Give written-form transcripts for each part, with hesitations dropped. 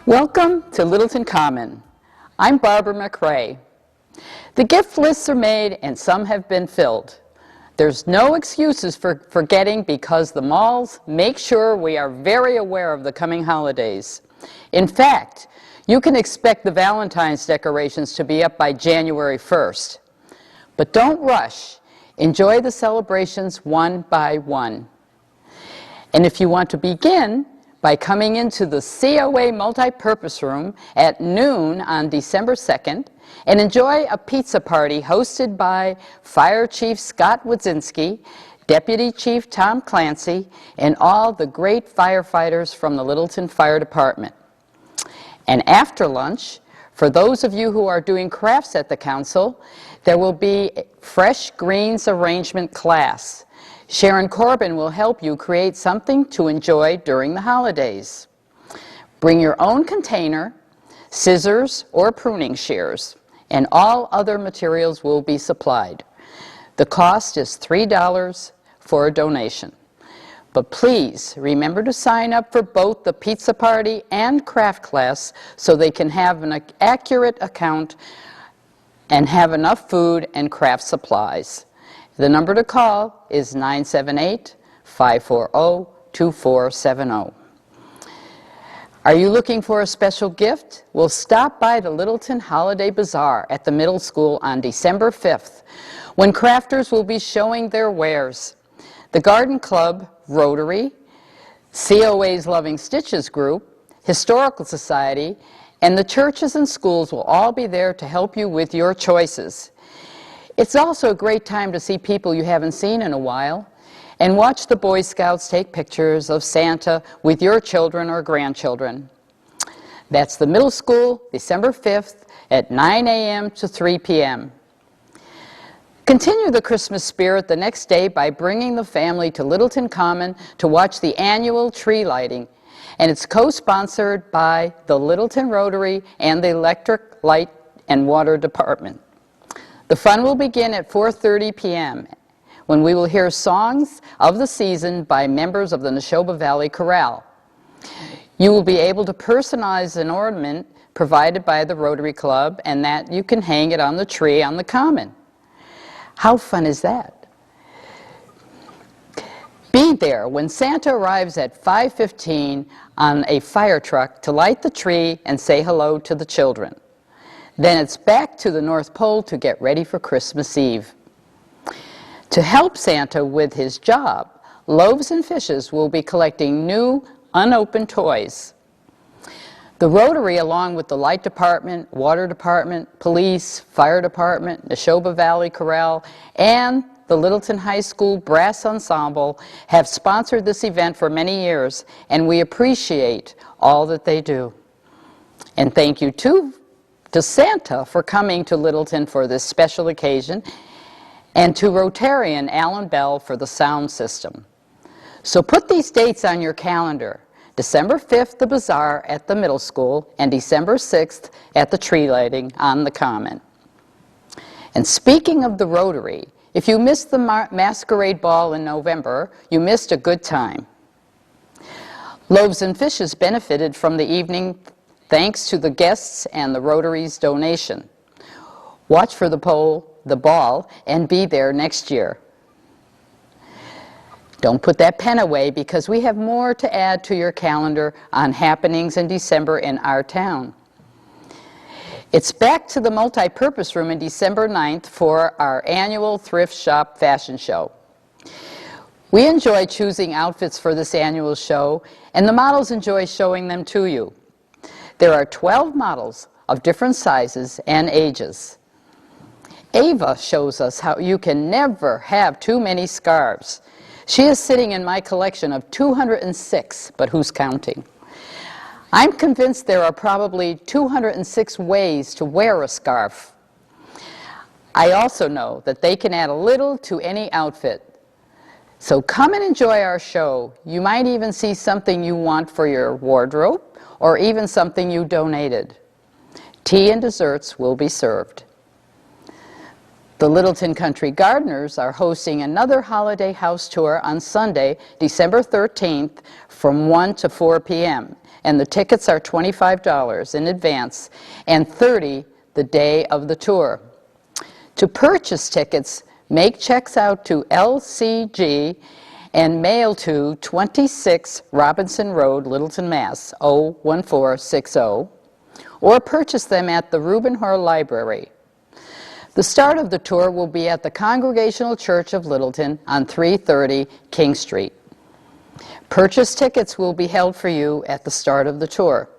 Welcome to Littleton Common. I'm Barbara McRae. The gift lists are made and some have been filled. There's no excuses for forgetting because the malls make sure we are very aware of the coming holidays. In fact, you can expect the Valentine's decorations to be up by January 1st. But don't rush. Enjoy the celebrations one by one. And if you want to begin by coming into the COA Multipurpose Room at noon on December 2nd and enjoy a pizza party hosted by Fire Chief Scott Wadzinski, Deputy Chief Tom Clancy, and all the great firefighters from the Littleton Fire Department. And after lunch, for those of you who are doing crafts at the council, there will be a fresh greens arrangement class. Sharon Corbin will help you create something to enjoy during the holidays. Bring your own container, scissors, or pruning shears, and all other materials will be supplied. The cost is $3 for a donation. But please remember to sign up for both the pizza party and craft class so they can have an accurate account and have enough food and craft supplies. The number to call is 978-540-2470. Are you looking for a special gift? Well, stop by the Littleton Holiday Bazaar at the middle school on December 5th, when crafters will be showing their wares. The Garden Club, Rotary, COA's Loving Stitches Group, Historical Society, and the churches and schools will all be there to help you with your choices. It's also a great time to see people you haven't seen in a while and watch the Boy Scouts take pictures of Santa with your children or grandchildren. That's the middle school, December 5th at 9 a.m. to 3 p.m. Continue the Christmas spirit the next day by bringing the family to Littleton Common to watch the annual tree lighting, and it's co-sponsored by the Littleton Rotary and the Electric Light and Water Department. The fun will begin at 4:30 p.m. when we will hear songs of the season by members of the Neshoba Valley Chorale. You will be able to personalize an ornament provided by the Rotary Club, and that you can hang it on the tree on the common. How fun is that? Be there when Santa arrives at 5:15 on a fire truck to light the tree and say hello to the children. Then it's back to the North Pole to get ready for Christmas Eve. To help Santa with his job, Loaves and Fishes will be collecting new, unopened toys. The Rotary, along with the Light Department, Water Department, Police, Fire Department, Neshoba Valley Chorale, and the Littleton High School Brass Ensemble, have sponsored this event for many years, and we appreciate all that they do. And thank you, too, to Santa for coming to Littleton for this special occasion, and to Rotarian Alan Bell for the sound system. So put these dates on your calendar. December 5th, the Bazaar at the middle school, and December 6th at the tree lighting on the common. And speaking of the Rotary, if you missed the masquerade ball in November, you missed a good time. Loaves and Fishes benefited from the evening thanks to the guests and the Rotary's donation. Watch for the ball, and be there next year. Don't put that pen away because we have more to add to your calendar on happenings in December in our town. It's back to the Multipurpose Room on December 9th for our annual Thrift Shop Fashion Show. We enjoy choosing outfits for this annual show, and the models enjoy showing them to you. There are 12 models of different sizes and ages. Ava shows us how you can never have too many scarves. She is sitting in my collection of 206, but who's counting? I'm convinced there are probably 206 ways to wear a scarf. I also know that they can add a little to any outfit. So come and enjoy our show. You might even see something you want for your wardrobe, or even something you donated. Tea and desserts will be served. The Littleton Country Gardeners are hosting another holiday house tour on Sunday, December 13th from 1 to 4 p.m. And the tickets are $25 in advance and $30 the day of the tour. To purchase tickets, make checks out to LCG and mail to 26 Robinson Road, Littleton, Mass. 01460, or purchase them at the Reuben Hoare Library. The start of the tour will be at the Congregational Church of Littleton on 330 King Street. Purchase tickets will be held for you at the start of the tour.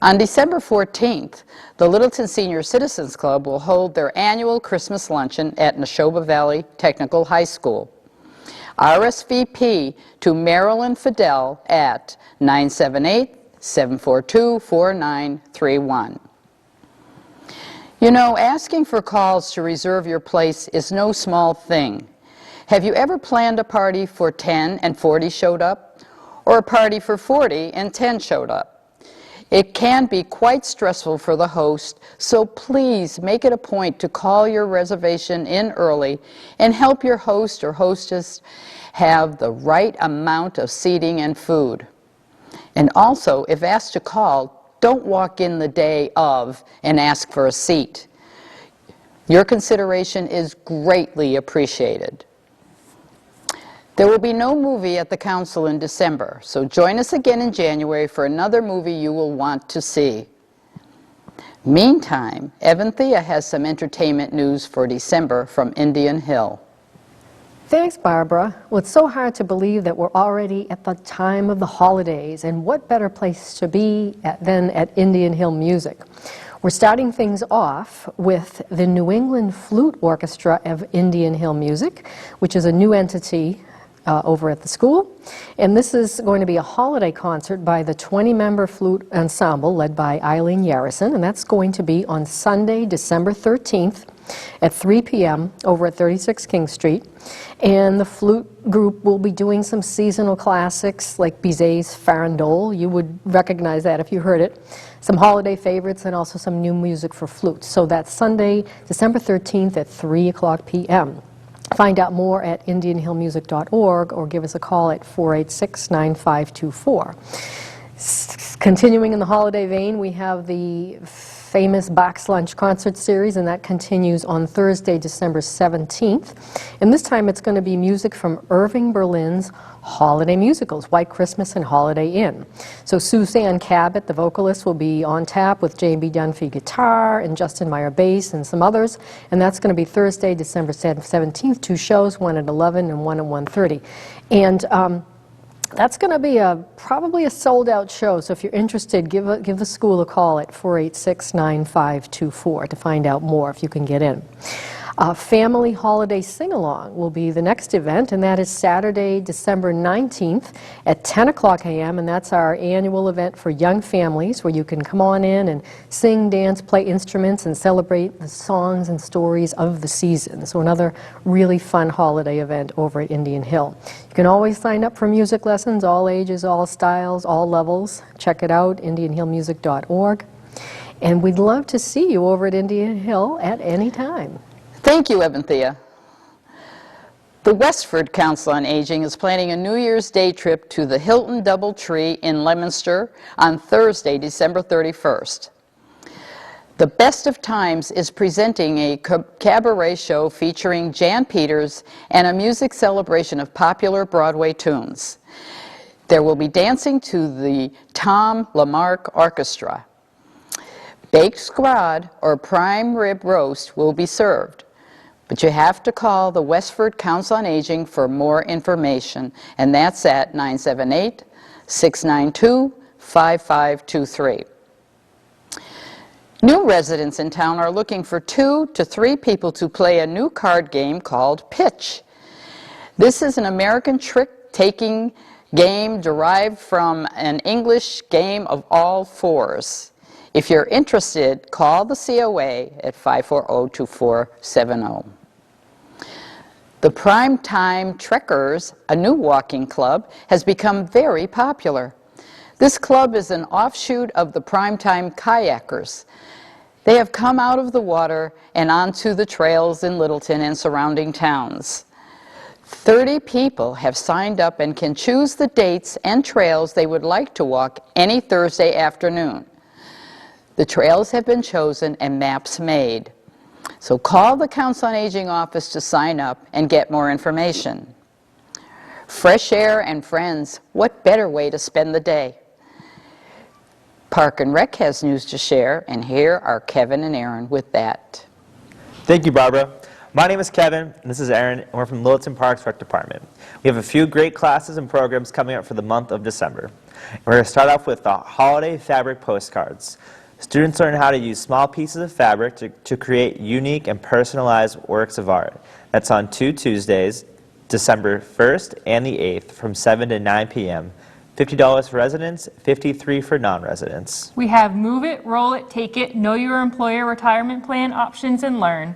On December 14th, the Littleton Senior Citizens Club will hold their annual Christmas luncheon at Neshoba Valley Technical High School. RSVP to Marilyn Fidel at 978-742-4931. You know, asking for calls to reserve your place is no small thing. Have you ever planned a party for 10 and 40 showed up? Or a party for 40 and 10 showed up? It can be quite stressful for the host, so please make it a point to call your reservation in early and help your host or hostess have the right amount of seating and food. And also, if asked to call, don't walk in the day of and ask for a seat. Your consideration is greatly appreciated. There will be no movie at the council in December, so join us again in January for another movie you will want to see. Meantime, Evanthea has some entertainment news for December from Indian Hill. Thanks, Barbara. Well, it's so hard to believe that we're already at the time of the holidays, and what better place to be than at Indian Hill Music. We're starting things off with the New England Flute Orchestra of Indian Hill Music, which is a new entity over at the school. And this is going to be a holiday concert by the 20-member flute ensemble led by Eileen Yarrison, and that's going to be on Sunday, December 13th at 3 p.m. over at 36 King Street. And the flute group will be doing some seasonal classics like Bizet's Farandole. You would recognize that if you heard it. Some holiday favorites and also some new music for flute. So that's Sunday, December 13th at 3 o'clock p.m. Find out more at indianhillmusic.org or give us a call at 486-9524. Continuing in the holiday vein, we have the famous Box Lunch concert series, and that continues on Thursday, December 17th. And this time it's going to be music from Irving Berlin's holiday musicals, White Christmas and Holiday Inn. So Suzanne Cabot, the vocalist, will be on tap with J.B. Dunphy guitar and Justin Meyer bass and some others. And that's going to be Thursday, December 17th, 2 shows, one at 11 and one at 1:30. And that's going to be probably a sold-out show, so if you're interested, give the school a call at 486-9524 to find out more if you can get in. Family Holiday Sing-Along will be the next event, and that is Saturday, December 19th at 10 o'clock a.m., and that's our annual event for young families where you can come on in and sing, dance, play instruments, and celebrate the songs and stories of the season. So another really fun holiday event over at Indian Hill. You can always sign up for music lessons, all ages, all styles, all levels. Check it out, indianhillmusic.org. And we'd love to see you over at Indian Hill at any time. Thank you, Evanthea. The Westford Council on Aging is planning a New Year's Day trip to the Hilton Doubletree in Leominster on Thursday, December 31st. The Best of Times is presenting a cabaret show featuring Jan Peters and a music celebration of popular Broadway tunes. There will be dancing to the Tom Lamarck Orchestra. Baked squad or prime rib roast will be served. But you have to call the Westford Council on Aging for more information, and that's at 978-692-5523. New residents in town are looking for 2 to 3 people to play a new card game called Pitch. This is an American trick-taking game derived from an English game of all fours. If you're interested, call the COA at 540-2470. The Primetime Trekkers, a new walking club, has become very popular. This club is an offshoot of the Primetime Kayakers. They have come out of the water and onto the trails in Littleton and surrounding towns. 30 people have signed up and can choose the dates and trails they would like to walk any Thursday afternoon. The trails have been chosen and maps made. So call the Council on Aging office to sign up and get more information. Fresh air and friends, what better way to spend the day? Park and Rec has news to share, and here are Kevin and Aaron with that. Thank you, Barbara. My name is Kevin, and this is Aaron, and we're from Littleton Parks Rec Department. We have a few great classes and programs coming up for the month of December. We're going to start off with the holiday fabric postcards. Students learn how to use small pieces of fabric to create unique and personalized works of art. That's on 2 Tuesdays, December 1st and the 8th from 7 to 9 p.m. $50 for residents, $53 for non-residents. We have Move It, Roll It, Take It, Know Your Employer Retirement Plan Options and Learn.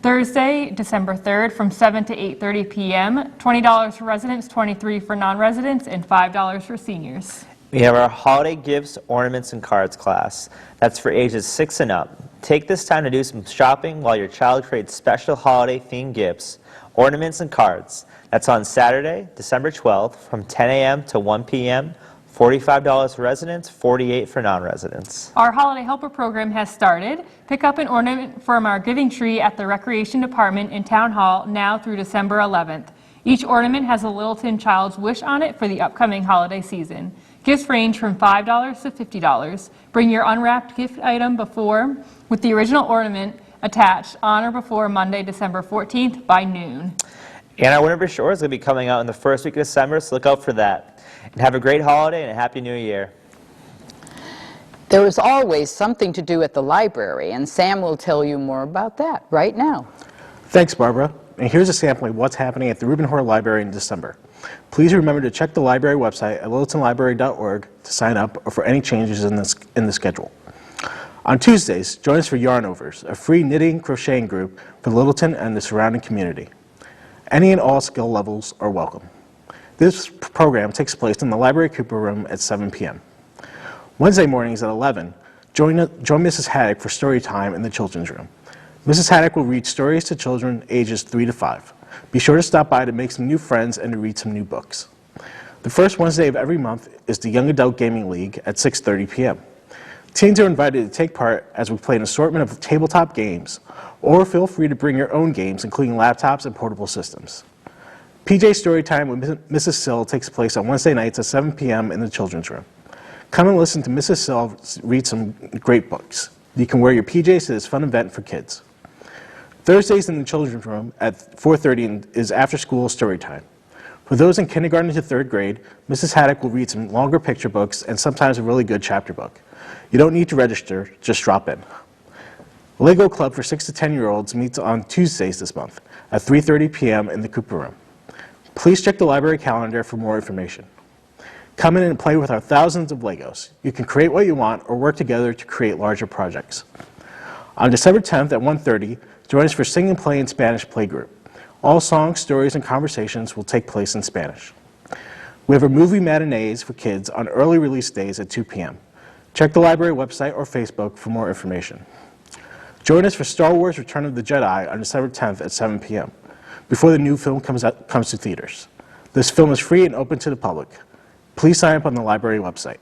Thursday, December 3rd from 7 to 8:30 p.m., $20 for residents, $23 for non-residents, and $5 for seniors. We have our Holiday Gifts, Ornaments, and Cards class. That's for ages 6 and up. Take this time to do some shopping while your child creates special holiday-themed gifts, ornaments, and cards. That's on Saturday, December 12th from 10 a.m. to 1 p.m., $45 for residents, $48 for non-residents. Our Holiday Helper program has started. Pick up an ornament from our giving tree at the Recreation Department in Town Hall now through December 11th. Each ornament has a Littleton child's wish on it for the upcoming holiday season. Gifts range from $5 to $50. Bring your unwrapped gift item with the original ornament attached on or before Monday, December 14th by noon. And our Winter Shore is going to be coming out in the first week of December, so look out for that. And have a great holiday and a Happy New Year. There is always something to do at the library, and Sam will tell you more about that right now. Thanks, Barbara. And here's a sample of what's happening at the Reuben Hoare Library in December. Please remember to check the library website at littletonlibrary.org to sign up or for any changes in the schedule. On Tuesdays, join us for Yarn Overs, a free knitting crocheting group for Littleton and the surrounding community. Any and all skill levels are welcome. This program takes place in the library Cooper Room at 7 p.m. Wednesday mornings at 11, join Mrs. Haddock for story time in the children's room. Mrs. Haddock will read stories to children ages 3 to 5. Be sure to stop by to make some new friends and to read some new books. The first Wednesday of every month is the Young Adult Gaming League at 6:30 p.m. Teens are invited to take part as we play an assortment of tabletop games, or feel free to bring your own games, including laptops and portable systems. PJ Storytime with Mrs. Sill takes place on Wednesday nights at 7 p.m. in the children's room. Come and listen to Mrs. Sill read some great books. You can wear your PJs to this fun event for kids. Thursdays in the children's room at 4:30 is after-school story time. For those in kindergarten to 3rd grade, Mrs. Haddock will read some longer picture books and sometimes a really good chapter book. You don't need to register, just drop in. Lego Club for 6 to 10-year-olds meets on Tuesdays this month at 3:30 p.m. in the Cooper Room. Please check the library calendar for more information. Come in and play with our thousands of Legos. You can create what you want or work together to create larger projects. On December 10th at 1:30, join us for Sing and Play in Spanish Playgroup. All songs, stories, and conversations will take place in Spanish. We have a movie matinees for kids on early release days at 2 p.m. Check the library website or Facebook for more information. Join us for Star Wars Return of the Jedi on December 10th at 7 p.m. before the new film comes to theaters. This film is free and open to the public. Please sign up on the library website.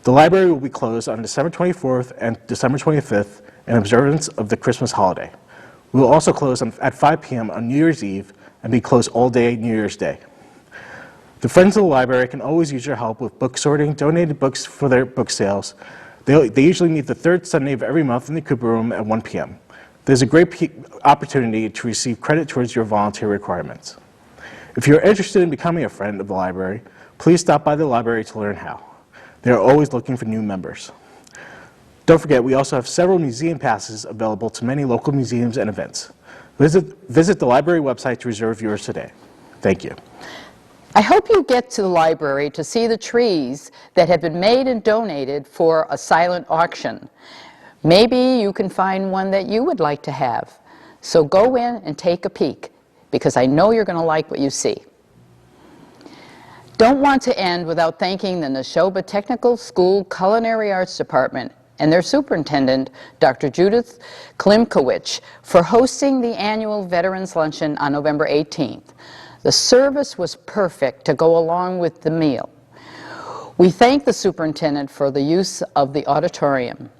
The library will be closed on December 24th and December 25th in observance of the Christmas holiday. We will also close at 5 p.m. on New Year's Eve and be closed all day New Year's Day. The Friends of the Library can always use your help with book sorting, donated books for their book sales. They usually meet the 3rd Sunday of every month in the Cooper Room at 1 p.m. There's a great opportunity to receive credit towards your volunteer requirements. If you're interested in becoming a friend of the library, please stop by the library to learn how. They are always looking for new members. Don't forget, we also have several museum passes available to many local museums and events. Visit the library website to reserve yours today. Thank you. I hope you get to the library to see the trees that have been made and donated for a silent auction. Maybe you can find one that you would like to have. So go in and take a peek, because I know you're going to like what you see. Don't want to end without thanking the Neshoba Technical School Culinary Arts Department and their superintendent, Dr. Judith Klimkowicz, for hosting the annual Veterans Luncheon on November 18th. The service was perfect to go along with the meal. We thank the superintendent for the use of the auditorium.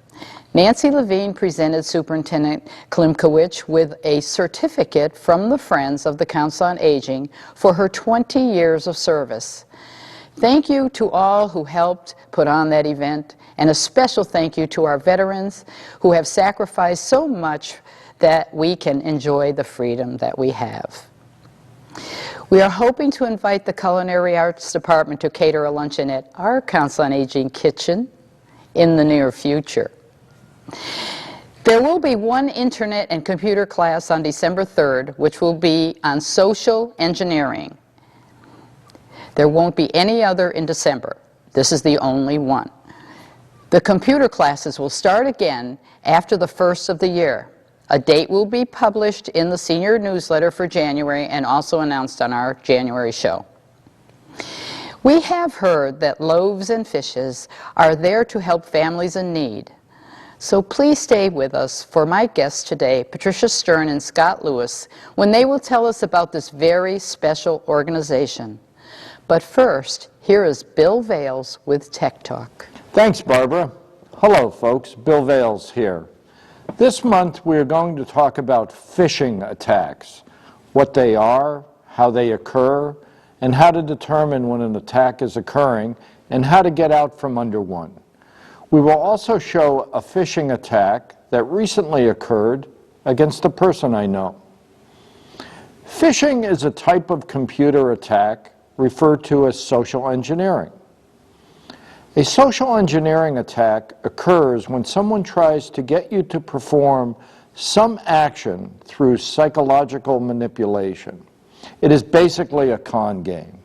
Nancy Levine presented Superintendent Klimkowicz with a certificate from the Friends of the Council on Aging for her 20 years of service. Thank you to all who helped put on that event, and a special thank you to our veterans who have sacrificed so much that we can enjoy the freedom that we have. We are hoping to invite the Culinary Arts Department to cater a luncheon at our Council on Aging kitchen in the near future. There will be one internet and computer class on December 3rd, which will be on social engineering. There won't be any other in December. This is the only one. The computer classes will start again after the first of the year. A date will be published in the senior newsletter for January and also announced on our January show. We have heard that Loaves and Fishes are there to help families in need. So please stay with us for my guests today, Patricia Stern and Scott Lewis, when they will tell us about this very special organization. But first, here is Bill Vales with Tech Talk. Thanks, Barbara. Hello, folks. Bill Vales here. This month, we're going to talk about phishing attacks, what they are, how they occur, and how to determine when an attack is occurring, and how to get out from under one. We will also show a phishing attack that recently occurred against a person I know. Phishing is a type of computer attack referred to as social engineering. A social engineering attack occurs when someone tries to get you to perform some action through psychological manipulation. It is basically a con game.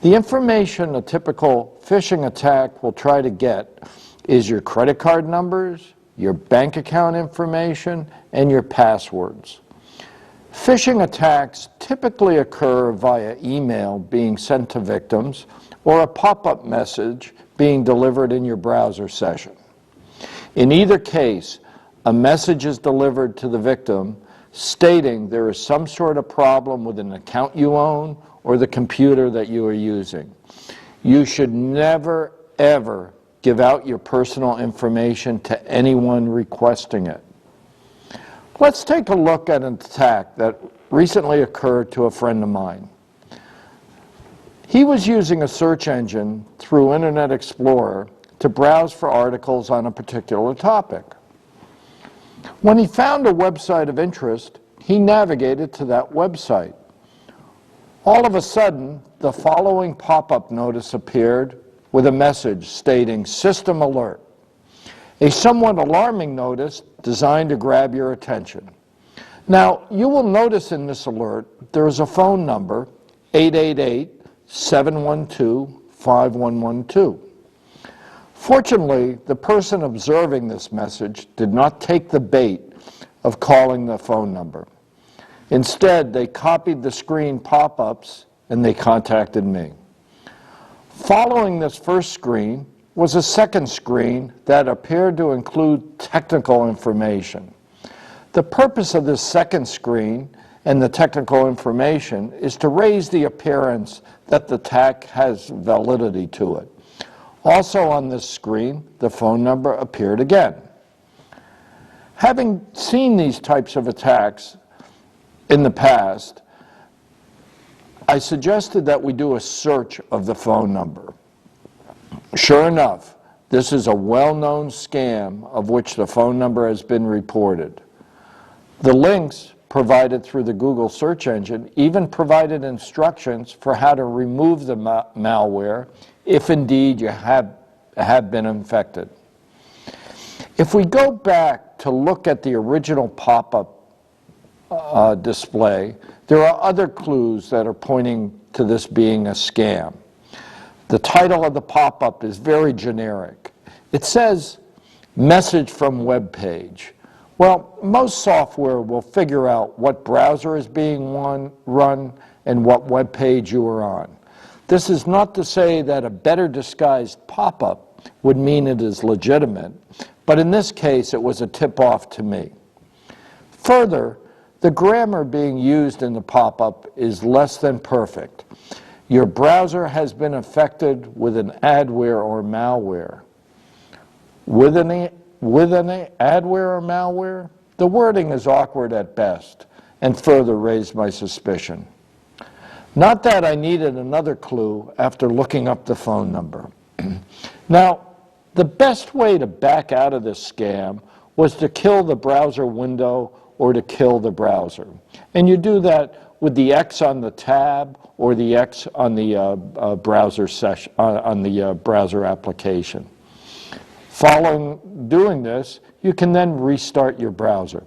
The information a typical phishing attack will try to get is your credit card numbers, your bank account information, and your passwords. Phishing attacks typically occur via email being sent to victims or a pop-up message being delivered in your browser session. In either case, a message is delivered to the victim stating there is some sort of problem with an account you own or the computer that you are using. You should never, ever give out your personal information to anyone requesting it. Let's take a look at an attack that recently occurred to a friend of mine. He was using a search engine through Internet Explorer to browse for articles on a particular topic. When he found a website of interest, he navigated to that website. All of a sudden, the following pop-up notice appeared with a message stating "System Alert," a somewhat alarming notice designed to grab your attention. Now, you will notice in this alert there is a phone number, 888-712-5112. Fortunately, the person observing this message did not take the bait of calling the phone number. Instead, they copied the screen pop-ups and they contacted me. Following this first screen was a second screen that appeared to include technical information. The purpose of this second screen and the technical information is to raise the appearance that the attack has validity to it. Also on this screen, the phone number appeared again. Having seen these types of attacks in the past, I suggested that we do a search of the phone number. Sure enough, this is a well-known scam of which the phone number has been reported. The links provided through the Google search engine even provided instructions for how to remove the malware if indeed you have been infected. If we go back to look at the original pop-up display, there are other clues that are pointing to this being a scam. The title of the pop-up is very generic. It says, "Message from web page." Well, most software will figure out what browser is being run and what web page you are on. This is not to say that a better disguised pop-up would mean it is legitimate, but in this case it was a tip-off to me. Further, the grammar being used in the pop-up is less than perfect. Your browser has been affected with an adware or malware. With an adware or malware? The wording is awkward at best and further raised my suspicion. Not that I needed another clue after looking up the phone number. Now, the best way to back out of this scam was to kill the browser window or to kill the browser. And you do that with the X on the tab or the X on the browser application. Following doing this, you can then restart your browser.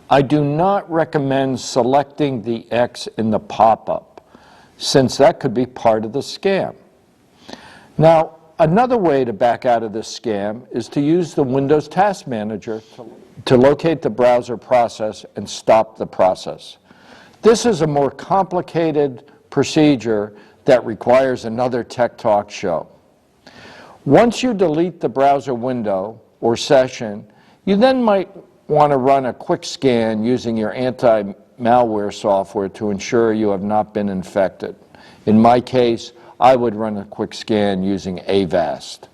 I do not recommend selecting the X in the pop-up, since that could be part of the scam. Now, another way to back out of this scam is to use the Windows Task Manager to locate the browser process and stop the process. This is a more complicated procedure that requires another Tech Talk show. Once you delete the browser window or session, you then might want to run a quick scan using your anti-malware software to ensure you have not been infected. In my case, I would run a quick scan using Avast.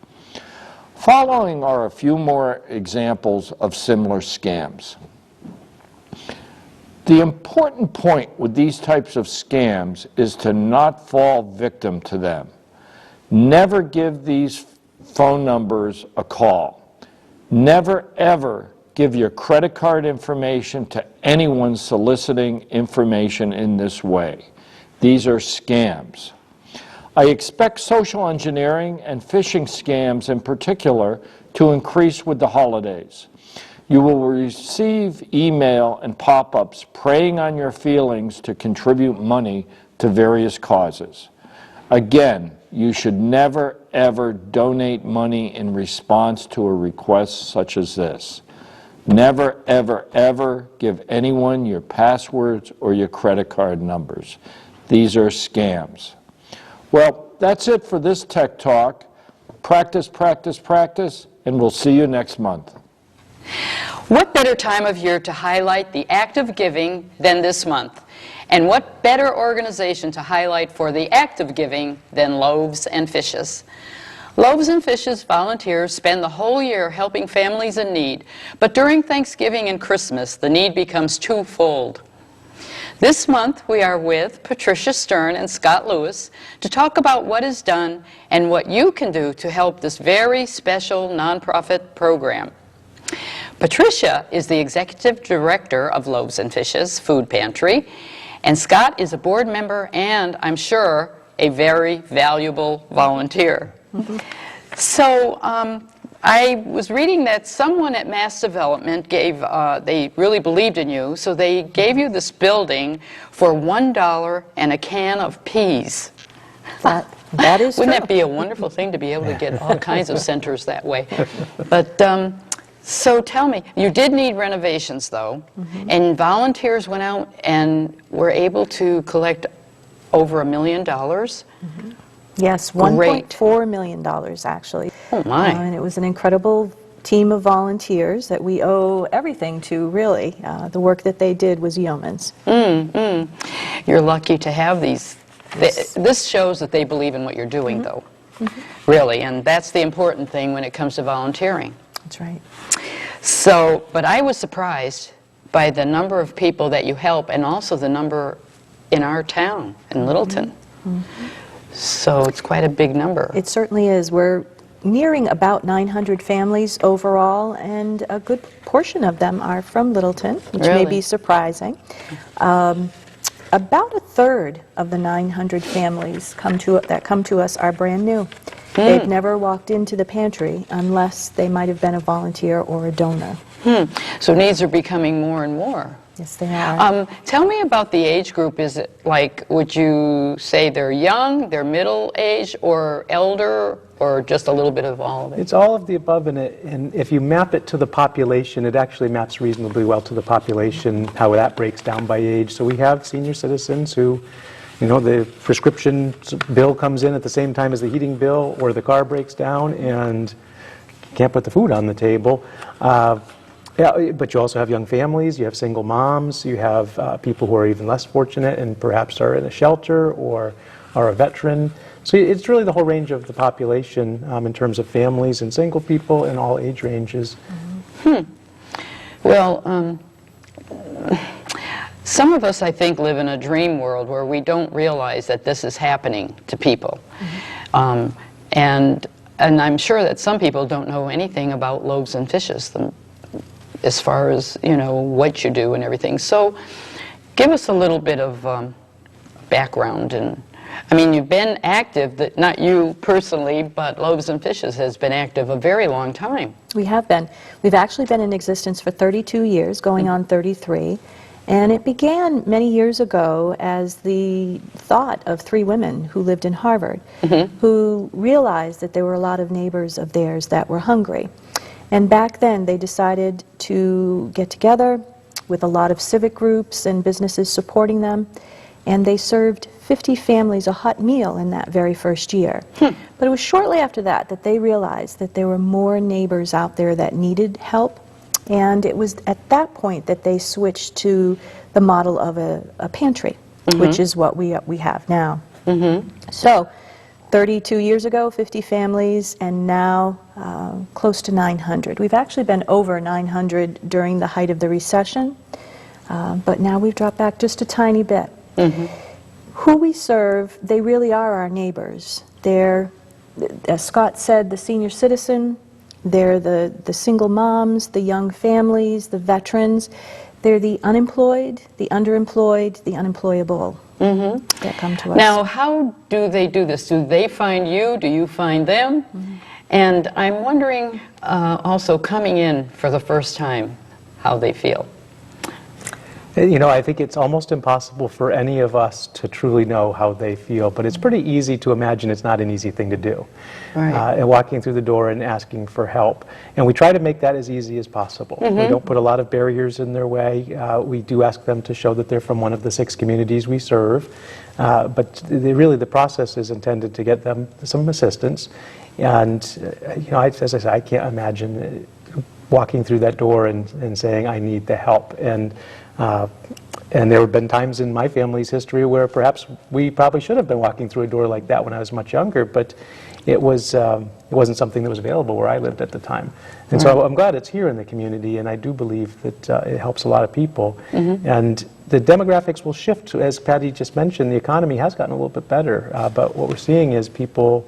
Following are a few more examples of similar scams. The important point with these types of scams is to not fall victim to them. Never give these phone numbers a call. Never, ever give your credit card information to anyone soliciting information in this way. These are scams. I expect social engineering and phishing scams in particular to increase with the holidays. You will receive email and pop-ups preying on your feelings to contribute money to various causes. Again, you should never, ever donate money in response to a request such as this. Never, ever, ever give anyone your passwords or your credit card numbers. These are scams. Well, that's it for this Tech Talk. Practice, practice, practice, and we'll see you next month. What better time of year to highlight the act of giving than this month? And what better organization to highlight for the act of giving than Loaves and Fishes? Loaves and Fishes volunteers spend the whole year helping families in need, but during Thanksgiving and Christmas, the need becomes twofold. This month, we are with Patricia Stern and Scott Lewis to talk about what is done and what you can do to help this very special nonprofit program. Patricia is the executive director of Loaves and Fishes Food Pantry, and Scott is a board member and, I'm sure, a very valuable volunteer. So I was reading that someone at Mass Development gave, they really believed in you, so they gave you this building for $1 and a can of peas. That is Wouldn't true. that be a wonderful thing to be able to get all kinds of centers that way? But so tell me, you did need renovations though, and volunteers went out and were able to collect over $1 million? Yes, Great. $1.4 million actually. Oh my. And it was an incredible team of volunteers that we owe everything to, really. The work that they did was yeoman's. You're lucky to have these. This shows that they believe in what you're doing though, really, and that's the important thing when it comes to volunteering. That's right. So, but I was surprised by the number of people that you help and also the number in our town, in Littleton. So it's quite a big number. It certainly is. We're nearing about 900 families overall, and a good portion of them are from Littleton, which may Really? be surprising. About a third of the 900 families that come to us are brand new. They've never walked into the pantry unless they might have been a volunteer or a donor. So needs are becoming more and more. Yes, they are. Tell me about the age group. Is it like, would you say they're young, they're middle age, or elder, or just a little bit of all of it? It's all of the above, and if you map it to the population, it actually maps reasonably well to the population, how that breaks down by age. So we have senior citizens who, you know, the prescription bill comes in at the same time as the heating bill, or the car breaks down and can't put the food on the table. Yeah, but you also have young families, you have single moms, you have people who are even less fortunate and perhaps are in a shelter or are a veteran. So it's really the whole range of the population in terms of families and single people in all age ranges. Well, some of us, I think, live in a dream world where we don't realize that this is happening to people. And I'm sure that some people don't know anything about Loaves and Fishes, as far as, you know, what you do and everything. So give us a little bit of background. And I mean, you've been active, not you personally, but Loaves and Fishes has been active a very long time. We have been. We've actually been in existence for 32 years, going on 33. And it began many years ago as the thought of three women who lived in Harvard, who realized that there were a lot of neighbors of theirs that were hungry. And back then, they decided to get together with a lot of civic groups and businesses supporting them, and they served 50 families a hot meal in that very first year. But it was shortly after that that they realized that there were more neighbors out there that needed help, and it was at that point that they switched to the model of a pantry, which is what we have now. So, 32 years ago, 50 families, and now close to 900. We've actually been over 900 during the height of the recession, but now we've dropped back just a tiny bit. Who we serve, they really are our neighbors. They're, as Scott said, the senior citizen, they're the single moms, the young families, the veterans. They're the unemployed, the underemployed, the unemployable that come to us. Now, how do they do this? Do they find you? Do you find them? And I'm wondering, also coming in for the first time, how they feel. You know, I think it's almost impossible for any of us to truly know how they feel, but it's pretty easy to imagine it's not an easy thing to do. And walking through the door and asking for help. And we try to make that as easy as possible. We don't put a lot of barriers in their way. We do ask them to show that they're from one of the 6 communities we serve. But really the process is intended to get them some assistance. And, you know, as I said, I can't imagine walking through that door and saying, I need the help. And there have been times in my family's history where perhaps we probably should have been walking through a door like that when I was much younger, but it wasn't something that was available where I lived at the time. And so I'm glad it's here in the community, and I do believe that it helps a lot of people. And the demographics will shift. As Patty just mentioned, the economy has gotten a little bit better, but what we're seeing is people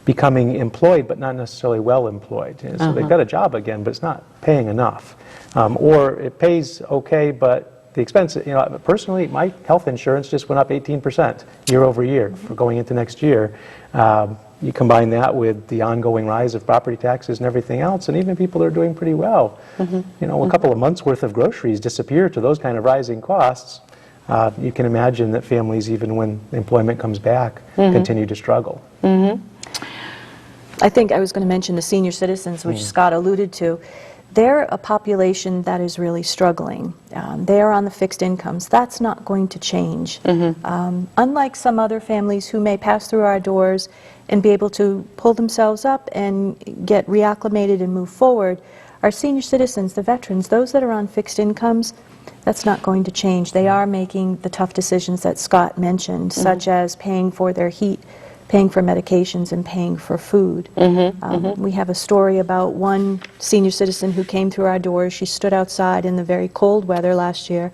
becoming employed, but not necessarily well employed. And so they've got a job again, but it's not paying enough. Or it pays okay, but the expense, you know, personally, my health insurance just went up 18% year over year for going into next year. You combine that with the ongoing rise of property taxes and everything else, and even people are doing pretty well. You know, a couple of months worth of groceries disappear to those kind of rising costs. You can imagine that families, even when employment comes back, continue to struggle. I think I was going to mention the senior citizens, which Scott alluded to. They're a population that is really struggling. They are on the fixed incomes. That's not going to change. Unlike some other families who may pass through our doors and be able to pull themselves up and get reacclimated and move forward, our senior citizens, the veterans, those that are on fixed incomes, that's not going to change. They are making the tough decisions that Scott mentioned, such as paying for their heat, paying for medications, and paying for food. We have a story about one senior citizen who came through our doors. She stood outside in the very cold weather last year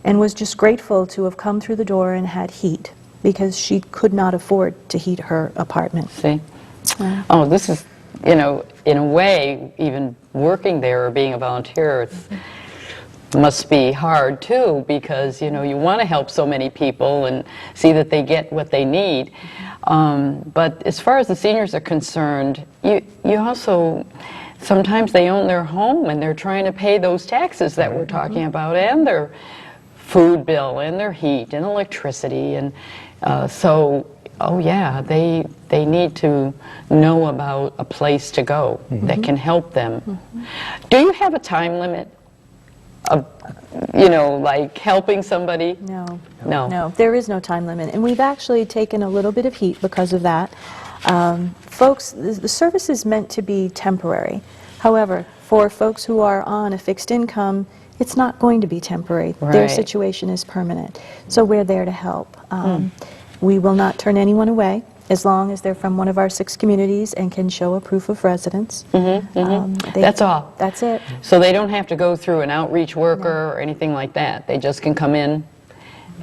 and was just grateful to have come through the door and had heat, because she could not afford to heat her apartment. See? Oh, this is, you know, in a way, even working there or being a volunteer, must be hard too, because, you know, you want to help so many people and see that they get what they need. But as far as the seniors are concerned, you also, sometimes they own their home and they're trying to pay those taxes that we're talking about, and their food bill, and their heat, and electricity, and so, oh yeah, they need to know about a place to go that can help them. Do you have a time limit of, you know, like helping somebody? No. No. No, there is no time limit. And we've actually taken a little bit of heat because of that. Folks, the service is meant to be temporary. However, for folks who are on a fixed income, it's not going to be temporary. Their Right. situation is permanent. So we're there to help. We will not turn anyone away as long as they're from one of our 6 communities and can show a proof of residence. That's all. That's it. So they don't have to go through an outreach worker or anything like that. They just can come in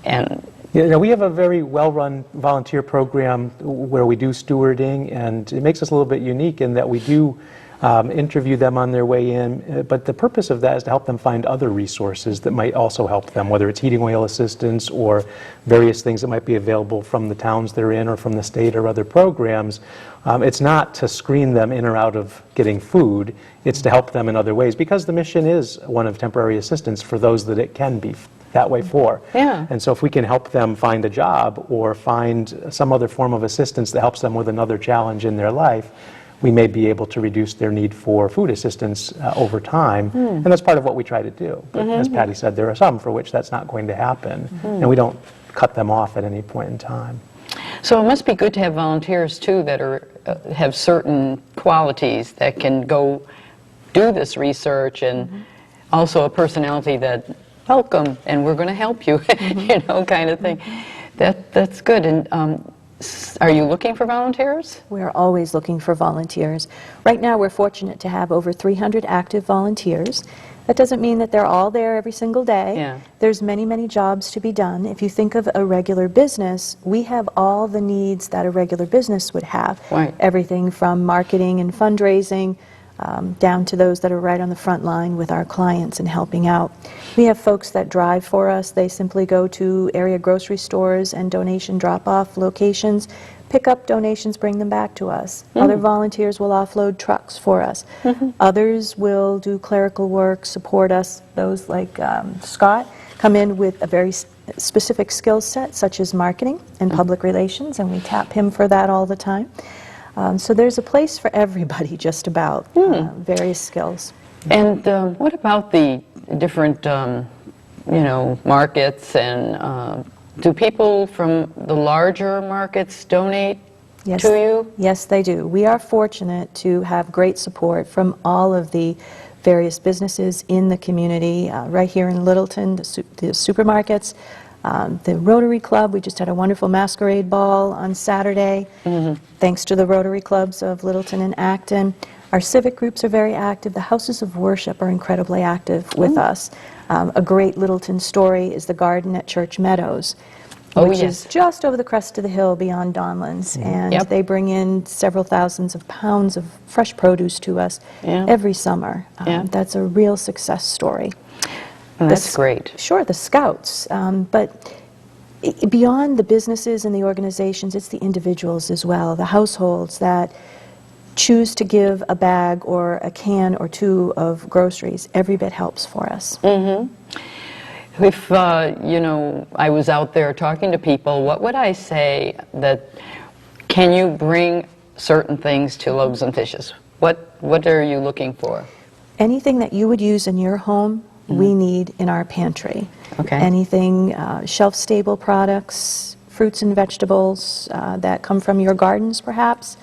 and... Yeah, you know, we have a very well-run volunteer program where we do stewarding, and it makes us a little bit unique in that we do interview them on their way in, but the purpose of that is to help them find other resources that might also help them, whether it's heating oil assistance or various things that might be available from the towns they're in or from the state or other programs. It's not to screen them in or out of getting food, it's to help them in other ways, because the mission is one of temporary assistance for those that it can be that way for. Yeah. And so if we can help them find a job or find some other form of assistance that helps them with another challenge in their life, we may be able to reduce their need for food assistance over time. And that's part of what we try to do. But as Patty said, there are some for which that's not going to happen. And we don't cut them off at any point in time. So it must be good to have volunteers too that are have certain qualities that can go do this research, and also a personality that welcome and we're going to help you, you know, kind of thing. That's good. And are you looking for volunteers? We're always looking for volunteers. Right now, we're fortunate to have over 300 active volunteers. That doesn't mean that they're all there every single day. Yeah. There's many, many jobs to be done. If you think of a regular business, we have all the needs that a regular business would have. Right. Everything from marketing and fundraising, down to those that are right on the front line with our clients and helping out. We have folks that drive for us. They simply go to area grocery stores and donation drop-off locations, pick up donations, bring them back to us. Other volunteers will offload trucks for us. Others will do clerical work, support us. Those like Scott come in with a very specific skill set, such as marketing and public relations, and we tap him for that all the time. So there's a place for everybody, just about, various skills. And what about the different, you know, markets, and do people from the larger markets donate to you? Yes, they do. We are fortunate to have great support from all of the various businesses in the community. Right here in Littleton, the supermarkets, the Rotary Club. We just had a wonderful masquerade ball on Saturday, thanks to the Rotary Clubs of Littleton and Acton. Our civic groups are very active. The houses of worship are incredibly active with us. A great Littleton story is the garden at Church Meadows, which is just over the crest of the hill beyond Donlands. And they bring in several thousands of pounds of fresh produce to us every summer. That's a real success story. That's great. Sure, the Scouts, but beyond the businesses and the organizations, it's the individuals as well, the households that choose to give a bag or a can or two of groceries. Every bit helps for us. If, you know, I was out there talking to people, what would I say that, can you bring certain things to Loaves and Fishes? What are you looking for? Anything that you would use in your home, we need in our pantry. Okay. Anything shelf-stable products, fruits and vegetables that come from your gardens, perhaps.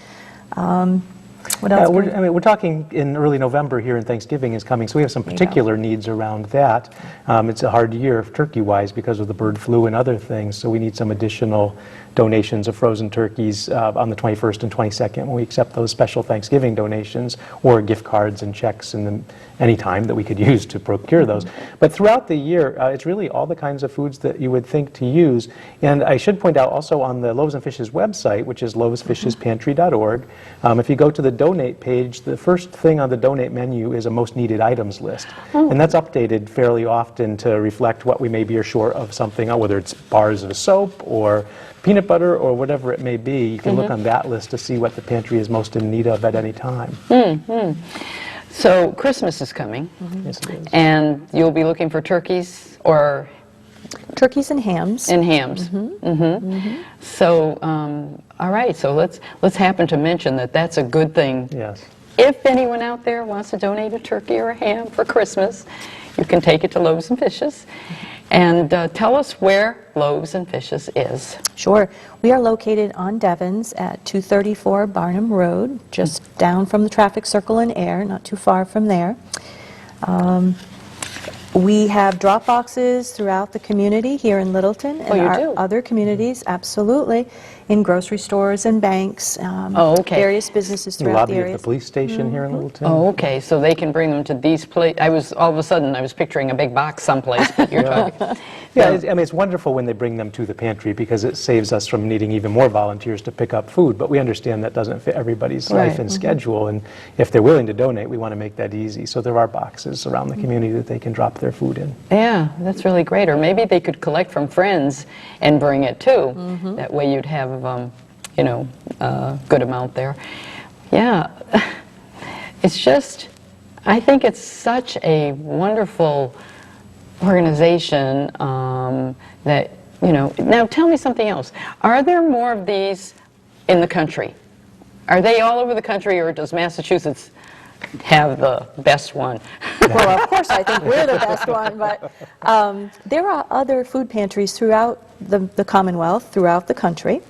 What else? We're talking in early November here, and Thanksgiving is coming, so we have some particular needs around that. It's a hard year turkey-wise because of the bird flu and other things, so we need some additional donations of frozen turkeys on the 21st and 22nd when we accept those special Thanksgiving donations, or gift cards and checks in any time that we could use to procure those. But throughout the year, it's really all the kinds of foods that you would think to use. And I should point out also on the Loaves and Fishes website, which is loavesfishespantry.org, if you go to the the donate page, the first thing on the donate menu is a most needed items list. And that's updated fairly often to reflect what we maybe are short of something, whether it's bars of soap or peanut butter or whatever it may be. You can look on that list to see what the pantry is most in need of at any time. So Christmas is coming, Yes, it is. and you'll be looking for turkeys or Turkeys and hams. hams. So, all right. So let's happen to mention that that's a good thing. Yes. If anyone out there wants to donate a turkey or a ham for Christmas, you can take it to Loaves and Fishes. And tell us where Loaves and Fishes is. Sure. We are located on Devons at 234 Barnum Road, just down from the traffic circle in Air, not too far from there. We have drop boxes throughout the community here in Littleton and you our do? other communities, absolutely, in grocery stores and banks, okay. various businesses The throughout the lobby area. of the police station here in Littleton. Oh, okay. So they can bring them to these places. All of a sudden, I was picturing a big box someplace, but you're talking. Yeah, I mean, it's wonderful when they bring them to the pantry because it saves us from needing even more volunteers to pick up food, but we understand that doesn't fit everybody's life Right. and schedule, and if they're willing to donate, we want to make that easy. So there are boxes around the community that they can drop their food in. Yeah, that's really great. Or maybe they could collect from friends and bring it too. That way you'd have, a good amount there. Yeah, it's just, I think it's such a wonderful organization that, now tell me something else. Are there more of these in the country? Are they all over the country, or does Massachusetts have the best one? Well, of course, I think we're the best one, but there are other food pantries throughout the Commonwealth, throughout the country.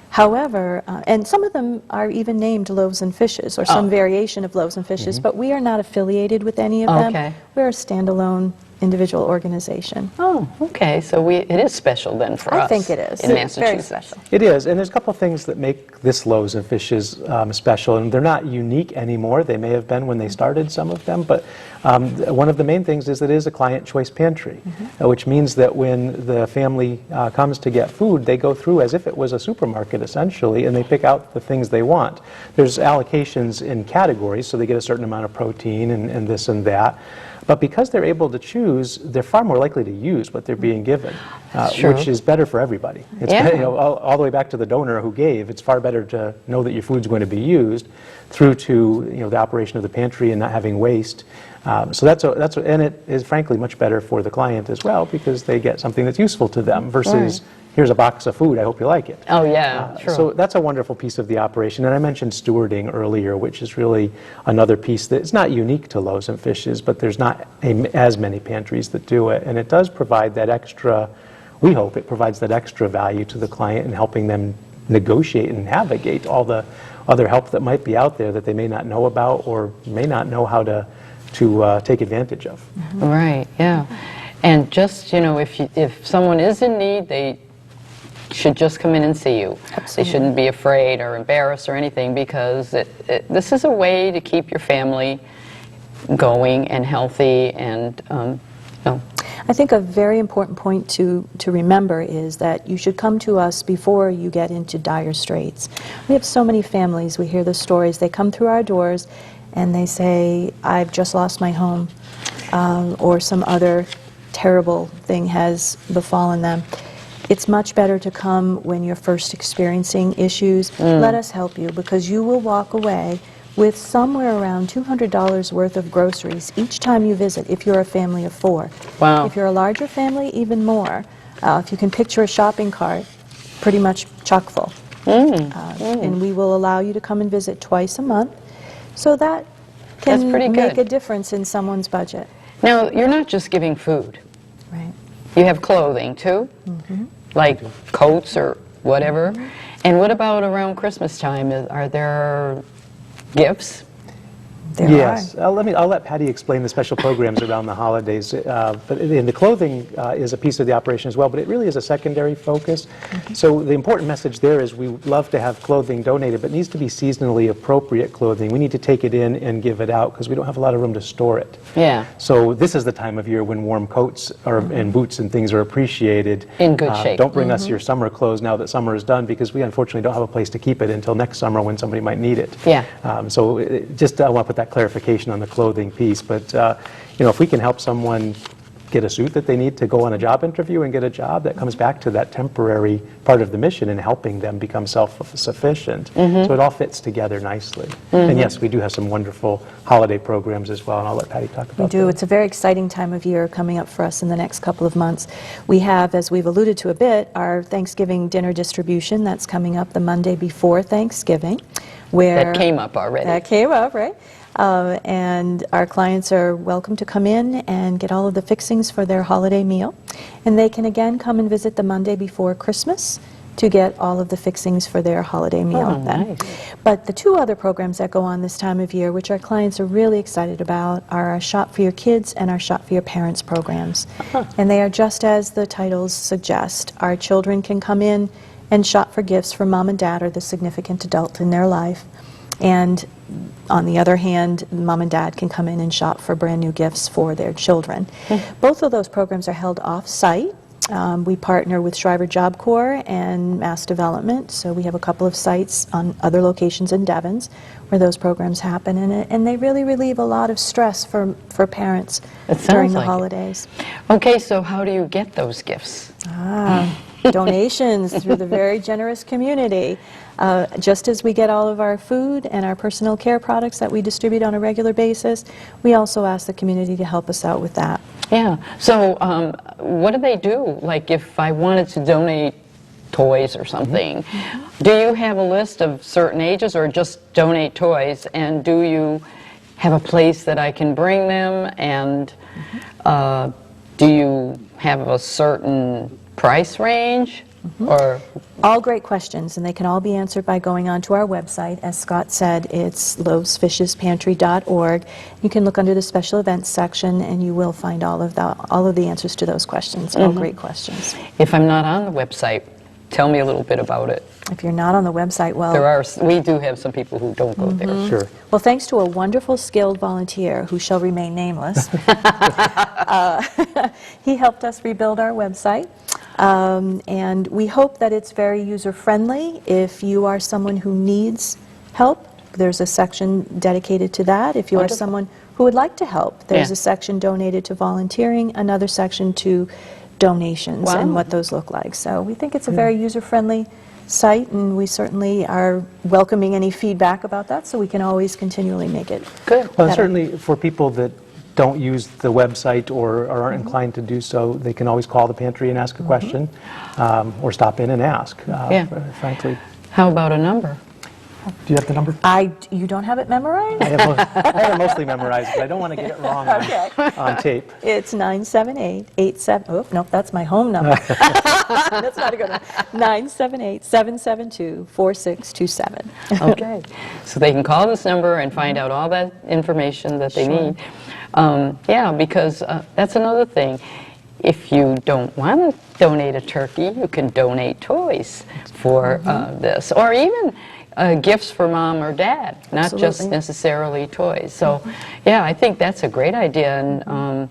However, and some of them are even named Loaves and Fishes, or some variation of Loaves and Fishes, but we are not affiliated with any of them. Okay. We're a standalone individual organization. Oh, okay. So it is special then for us. I think it is. In It's very Massachusetts. special. It is, and there's a couple of things that make this Loaves and Fishes special, and they're not unique anymore. They may have been when they started, some of them, but one of the main things is that it is a client choice pantry, which means that when the family comes to get food, they go through as if it was a supermarket, essentially, and they pick out the things they want. There's allocations in categories, so they get a certain amount of protein and this and that. But because they're able to choose, they're far more likely to use what they're being given, true. which is better for everybody. It's Yeah. better, all the way back to the donor who gave. It's far better to know that your food's going to be used, through to the operation of the pantry and not having waste. So and it is frankly much better for the client as well, because they get something that's useful to them versus here's a box of food, I hope you like it. Oh, yeah, true. So that's a wonderful piece of the operation. And I mentioned stewarding earlier, which is really another piece that's not unique to Loaves and Fishes, but there's not as many pantries that do it. And it does provide that extra, we hope it provides that extra value to the client in helping them negotiate and navigate all the other help that might be out there that they may not know about or may not know how to take advantage of. Right, yeah. And just, if someone is in need, they should just come in and see you. Absolutely. They shouldn't be afraid or embarrassed or anything, because this is a way to keep your family going and healthy and, I think a very important point to remember is that you should come to us before you get into dire straits. We have so many families, we hear the stories, they come through our doors and they say, I've just lost my home, or some other terrible thing has befallen them. It's much better to come when you're first experiencing issues. Let us help you, because you will walk away with somewhere around $200 worth of groceries each time you visit, if you're a family of 4. Wow. If you're a larger family, even more. If you can picture a shopping cart, pretty much chock full. And we will allow you to come and visit twice a month, so that That's can pretty make good. a difference in someone's budget. Now, you're not just giving food. Right. You have clothing, too? Like coats or whatever? And what about around Christmas time? Are there gifts? There Yes, are. I'll let Patty explain the special programs around the holidays. But the clothing is a piece of the operation as well, but it really is a secondary focus. So the important message there is we would love to have clothing donated, but it needs to be seasonally appropriate clothing. We need to take it in and give it out because we don't have a lot of room to store it. Yeah. So this is the time of year when warm coats and boots and things are appreciated. In good shape. Don't bring us your summer clothes now that summer is done because we unfortunately don't have a place to keep it until next summer when somebody might need it. Yeah. So just I want to put that clarification on the clothing piece, but if we can help someone get a suit that they need to go on a job interview and get a job, that comes back to that temporary part of the mission in helping them become self-sufficient. So it all fits together nicely. And yes, we do have some wonderful holiday programs as well, and I'll let Patty talk about We do. that. It's a very exciting time of year coming up for us in the next couple of months. We have, as we've alluded to a bit, our Thanksgiving dinner distribution that's coming up the Monday before Thanksgiving. Where That came up already. That came up, right? And our clients are welcome to come in and get all of the fixings for their holiday meal. And they can again come and visit the Monday before Christmas to get all of the fixings for their holiday meal then. Nice. But the two other programs that go on this time of year, which our clients are really excited about, are our Shop for Your Kids and our Shop for Your Parents programs. And they are just as the titles suggest. Our children can come in and shop for gifts for mom and dad or the significant adult in their life. And on the other hand, mom and dad can come in and shop for brand new gifts for their children. Both of those programs are held off-site. We partner with Shriver Job Corps and Mass Development, so we have a couple of sites on other locations in Devens where those programs happen, and they really relieve a lot of stress for parents It sounds during the like it. holidays. Okay, so how do you get those gifts? Donations through the very generous community. Just as we get all of our food and our personal care products that we distribute on a regular basis, we also ask the community to help us out with that. Yeah. So what do they do? Like if I wanted to donate toys or something, do you have a list of certain ages or just donate toys? And do you have a place that I can bring them? And do you have a certain price range? Or All great questions, and they can all be answered by going onto our website. As Scott said, it's loavesfishespantry.org. You can look under the special events section, and you will find all of the answers to those questions. All great questions. if I'm not on the website, tell me a little bit about it. If you're not on the website, well, We do have some people who don't go there. Sure. well, thanks to a wonderful, skilled volunteer who shall remain nameless, he helped us rebuild our website. And we hope that it's very user-friendly. If you are someone who needs help, there's a section dedicated to that. If you are someone who would like to help, there's Yeah. a section donated to volunteering, another section to donations and Wow. what those look like. So we think it's a very user-friendly site, and we certainly are welcoming any feedback about that, so we can always continually make it Good. Well, better. certainly for people that don't use the website or aren't inclined to do so, they can always call the pantry and ask a question, or stop in and ask, Yeah. frankly. How about a number? Do you have the number? You don't have it memorized? I have it mostly memorized, but I don't want to get it wrong on tape. It's 978-87, oh, no, that's my home number. That's not a good one. 978-772-4627. Okay. So they can call this number and find out all that information that they need. Yeah, because that's another thing. If you don't want to donate a turkey, you can donate toys for this, or even gifts for mom or dad, not just Absolutely. necessarily toys. So, yeah, I think that's a great idea, and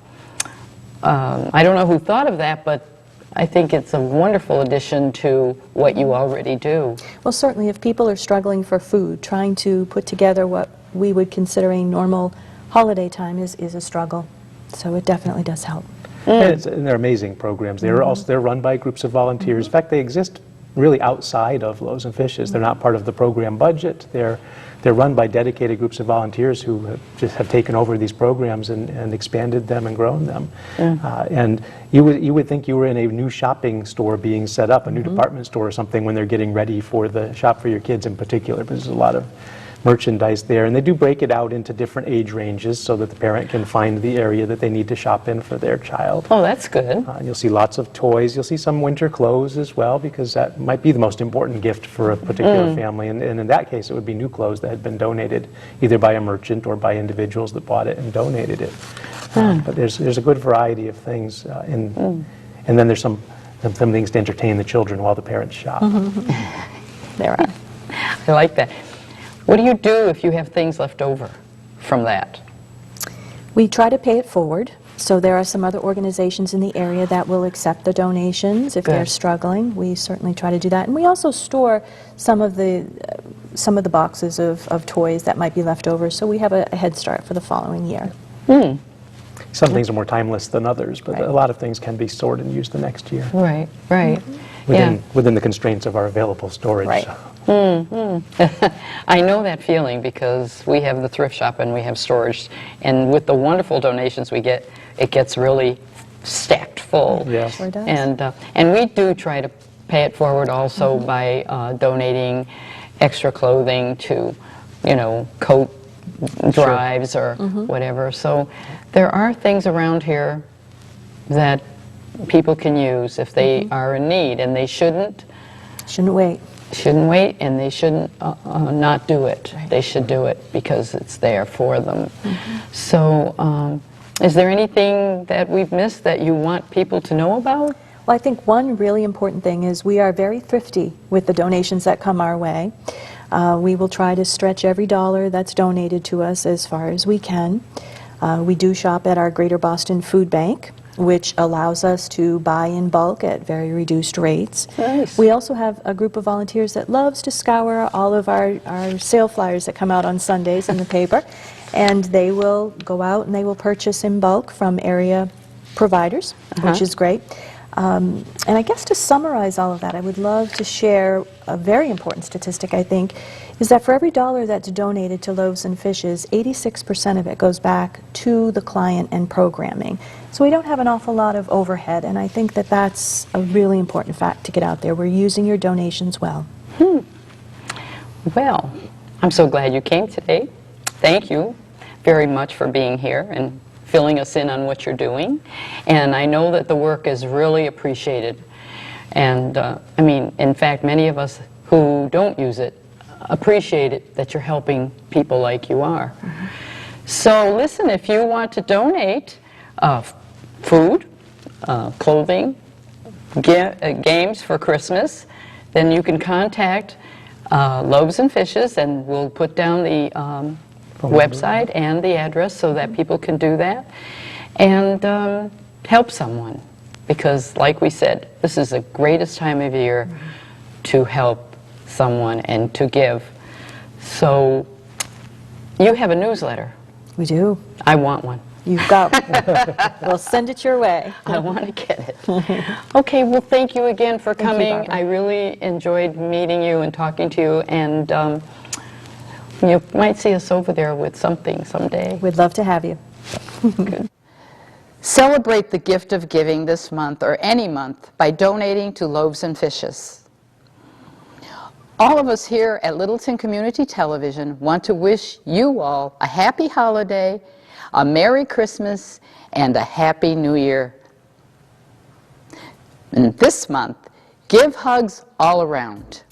I don't know who thought of that, but I think it's a wonderful addition to what you already do. Well, certainly, if people are struggling for food, trying to put together what we would consider a normal holiday time is a struggle. So it definitely does help. And they're amazing programs. They're run by groups of volunteers. In fact, they exist really outside of Loaves and Fishes. They're not part of the program budget. They're run by dedicated groups of volunteers who have taken over these programs and expanded them and grown them. And you would think you were in a new shopping store being set up, a new department store or something, when they're getting ready for the Shop for Your Kids in particular. But there's a lot of merchandise there. And they do break it out into different age ranges so that the parent can find the area that they need to shop in for their child. Oh, that's good. You'll see lots of toys. You'll see some winter clothes as well, because that might be the most important gift for a particular family. And in that case, it would be new clothes that had been donated either by a merchant or by individuals that bought it and donated it. But there's a good variety of things. And then there's some things to entertain the children while the parents shop. There are. I like that. What do you do if you have things left over from that? We try to pay it forward. So there are some other organizations in the area that will accept the donations if they're Good. struggling. We certainly try to do that. And we also store some of the boxes of toys that might be left over, so we have a head start for the following year. Some things are more timeless than others, but Right. a lot of things can be stored and used the next year Right, right. within the constraints of our available storage. Right. I know that feeling because we have the thrift shop and we have storage, and with the wonderful donations we get, it gets really stacked full. Yeah. Sure does. And we do try to pay it forward also by donating extra clothing to, coat drives or whatever. So there are things around here that people can use if they are in need, and they shouldn't wait, and they shouldn't not do it. Right. They should do it because it's there for them. So is there anything that we've missed that you want people to know about? Well, I think one really important thing is we are very thrifty with the donations that come our way. We will try to stretch every dollar that's donated to us as far as we can. We do shop at our Greater Boston Food Bank, which allows us to buy in bulk at very reduced rates. Nice. We also have a group of volunteers that loves to scour all of our sale flyers that come out on Sundays in the paper, and they will go out and they will purchase in bulk from area providers, which is great. And I guess to summarize all of that, I would love to share a very important statistic, I think, is that for every dollar that's donated to Loaves and Fishes, 86% of it goes back to the client and programming. So we don't have an awful lot of overhead, and I think that that's a really important fact to get out there. We're using your donations well. Well, I'm so glad you came today. Thank you very much for being here and filling us in on what you're doing. And I know that the work is really appreciated. And in fact, many of us who don't use it appreciate it that you're helping people like you are. So listen, if you want to donate food, clothing, games for Christmas, then you can contact Loaves and Fishes, and we'll put down the website and the address so that people can do that and help someone, because like we said, this is the greatest time of year to help someone and to give. So you have a newsletter. We do. I want one. You've got one. We'll send it your way. I want to get it. Okay, well, thank you again for Thank you, coming. Barbara. I really enjoyed meeting you and talking to you, and you might see us over there with something someday. We'd love to have you. Good. Celebrate the gift of giving this month or any month by donating to Loaves and Fishes. All of us here at Littleton Community Television want to wish you all a happy holiday, a Merry Christmas, and a Happy New Year. And this month, give hugs all around.